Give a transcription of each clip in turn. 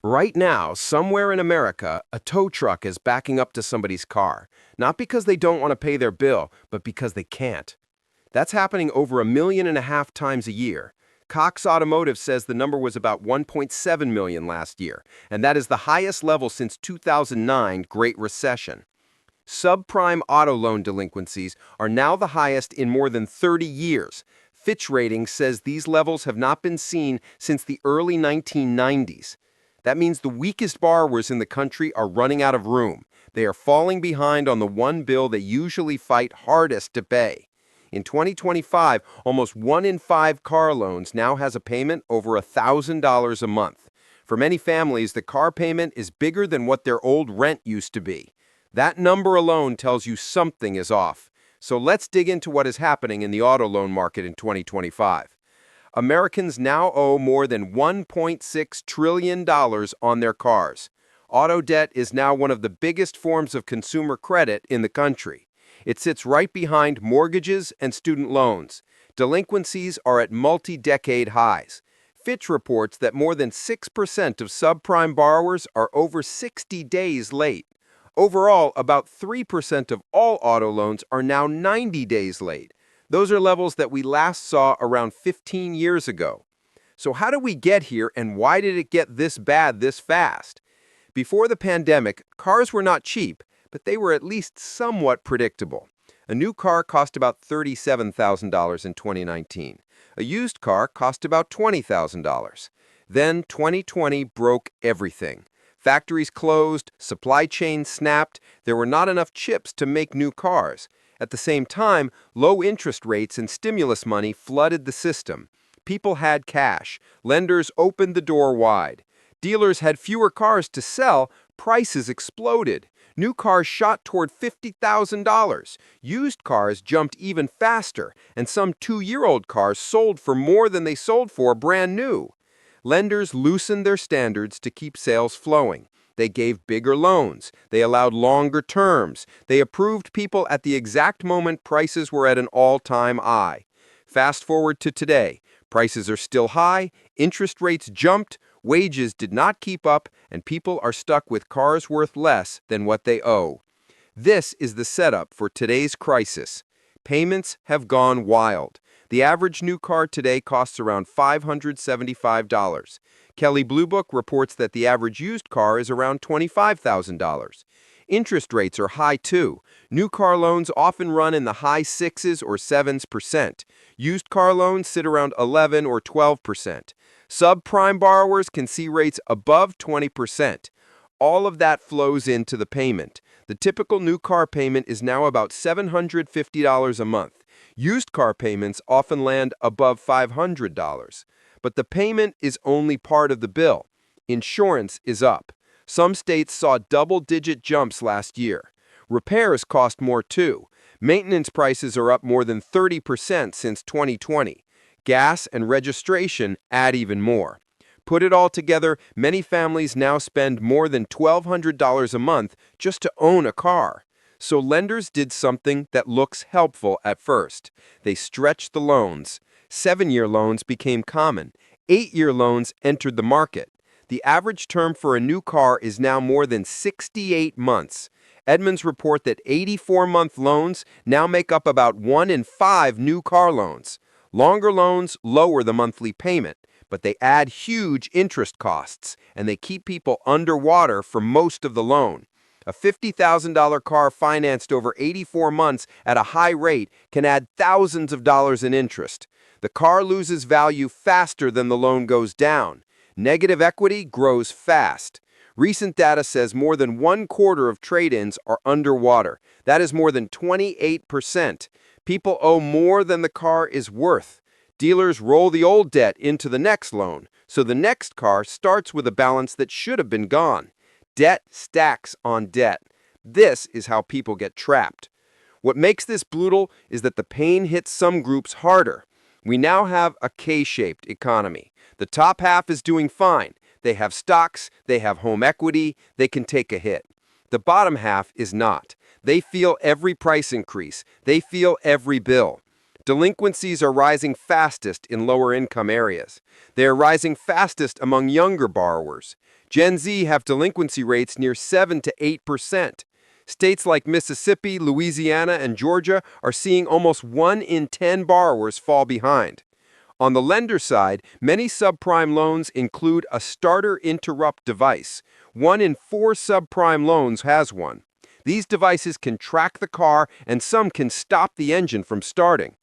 Right now, somewhere in America, a tow truck is backing up to somebody's car, not because they don't want to pay their bill, but because they can't. That's happening over 1.5 million times a year. Cox Automotive says the number was about 1.7 million last year, and that is the highest level since 2009 Great Recession. Subprime auto loan delinquencies are now the highest in more than 30 years. Fitch Ratings says these levels have not been seen since the early 1990s. That means the weakest borrowers in the country are running out of room. They are falling behind on the one bill they usually fight hardest to pay. In 2025, almost 1 in 5 car loans now has a payment over $1,000 a month. For many families, the car payment is bigger than what their old rent used to be. That number alone tells you something is off. So let's dig into what is happening in the auto loan market in 2025. Americans now owe more than $1.6 trillion on their cars. Auto debt is now one of the biggest forms of consumer credit in the country. It sits right behind mortgages and student loans. Delinquencies are at multi-decade highs. Fitch reports that more than 6% of subprime borrowers are over 60 days late. Overall, about 3% of all auto loans are now 90 days late. Those are levels that we last saw around 15 years ago. So how did we get here, and why did it get this bad this fast? Before the pandemic, cars were not cheap, but they were at least somewhat predictable. A new car cost about $37,000 in 2019. A used car cost about $20,000. Then 2020 broke everything. Factories closed, supply chains snapped, there were not enough chips to make new cars. At the same time, low interest rates and stimulus money flooded the system. People had cash. Lenders opened the door wide. Dealers had fewer cars to sell. Prices exploded. New cars shot toward $50,000. Used cars jumped even faster, and some 2-year-old cars sold for more than they sold for brand new. Lenders loosened their standards to keep sales flowing. They gave bigger loans. They allowed longer terms. They approved people at the exact moment prices were at an all-time high. Fast forward to today. Prices are still high, interest rates jumped, wages did not keep up, and people are stuck with cars worth less than what they owe. This is the setup for today's crisis. Payments have gone wild. The average new car today costs around $575. Kelley Blue Book reports that the average used car is around $25,000. Interest rates are high too. New car loans often run in the high 6s or 7%. Used car loans sit around 11 or 12%. Subprime borrowers can see rates above 20%. All of that flows into the payment. The typical new car payment is now about $750 a month. Used car payments often land above $500. But the payment is only part of the bill. Insurance is up. Some states saw double-digit jumps last year. Repairs cost more too. Maintenance prices are up more than 30% since 2020. Gas and registration add even more. Put it all together, many families now spend more than $1,200 a month just to own a car. So lenders did something that looks helpful at first. They stretched the loans. 7-year loans became common. 8-year loans entered the market. The average term for a new car is now more than 68 months. Edmunds report that 84-month loans now make up about 1 in 5 new car loans. Longer loans lower the monthly payment, but they add huge interest costs, and they keep people underwater for most of the loan. A $50,000 car financed over 84 months at a high rate can add thousands of dollars in interest. The car loses value faster than the loan goes down. Negative equity grows fast. Recent data says more than 1/4 of trade-ins are underwater. That is more than 28%. People owe more than the car is worth. Dealers roll the old debt into the next loan, so the next car starts with a balance that should have been gone. Debt stacks on debt. This is how people get trapped. What makes this brutal is that the pain hits some groups harder. We now have a K-shaped economy. The top half is doing fine. They have stocks, they have home equity, they can take a hit. The bottom half is not. They feel every price increase. They feel every bill. Delinquencies are rising fastest in lower income areas. They are rising fastest among younger borrowers. Gen Z have delinquency rates near 7 to 8%. States like Mississippi, Louisiana, and Georgia are seeing almost 1 in 10 borrowers fall behind. On the lender side, many subprime loans include a starter interrupt device. 1 in 4 subprime loans has one. These devices can track the car, and some can stop the engine from starting.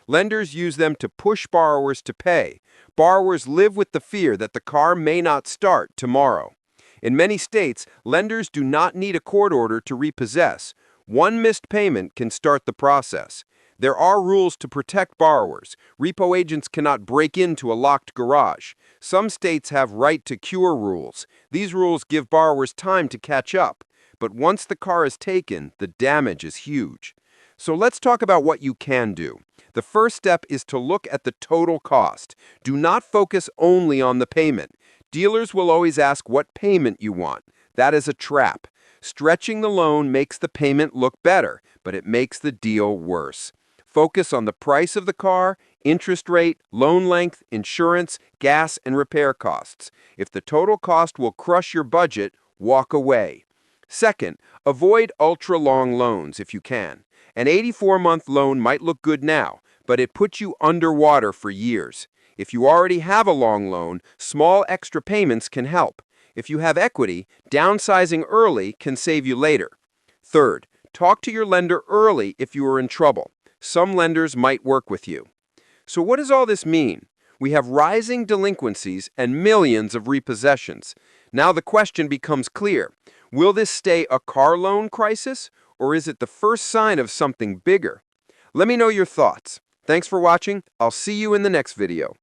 Lenders use them to push borrowers to pay. Borrowers live with the fear that the car may not start tomorrow. In many states, lenders do not need a court order to repossess. One missed payment can start the process. There are rules to protect borrowers. Repo agents cannot break into a locked garage. Some states have right to cure rules. These rules give borrowers time to catch up. But once the car is taken, the damage is huge. So let's talk about what you can do. The first step is to look at the total cost. Do not focus only on the payment. Dealers will always ask what payment you want. That is a trap. Stretching the loan makes the payment look better, but it makes the deal worse. Focus on the price of the car, interest rate, loan length, insurance, gas, and repair costs. If the total cost will crush your budget, walk away. Second, avoid ultra-long loans if you can. An 84-month loan might look good now, but it puts you underwater for years. If you already have a long loan, small extra payments can help. If you have equity, downsizing early can save you later. Third, talk to your lender early if you are in trouble. Some lenders might work with you. So what does all this mean? We have rising delinquencies and millions of repossessions. Now the question becomes clear. Will this stay a car loan crisis, or is it the first sign of something bigger? Let me know your thoughts. Thanks for watching. I'll see you in the next video.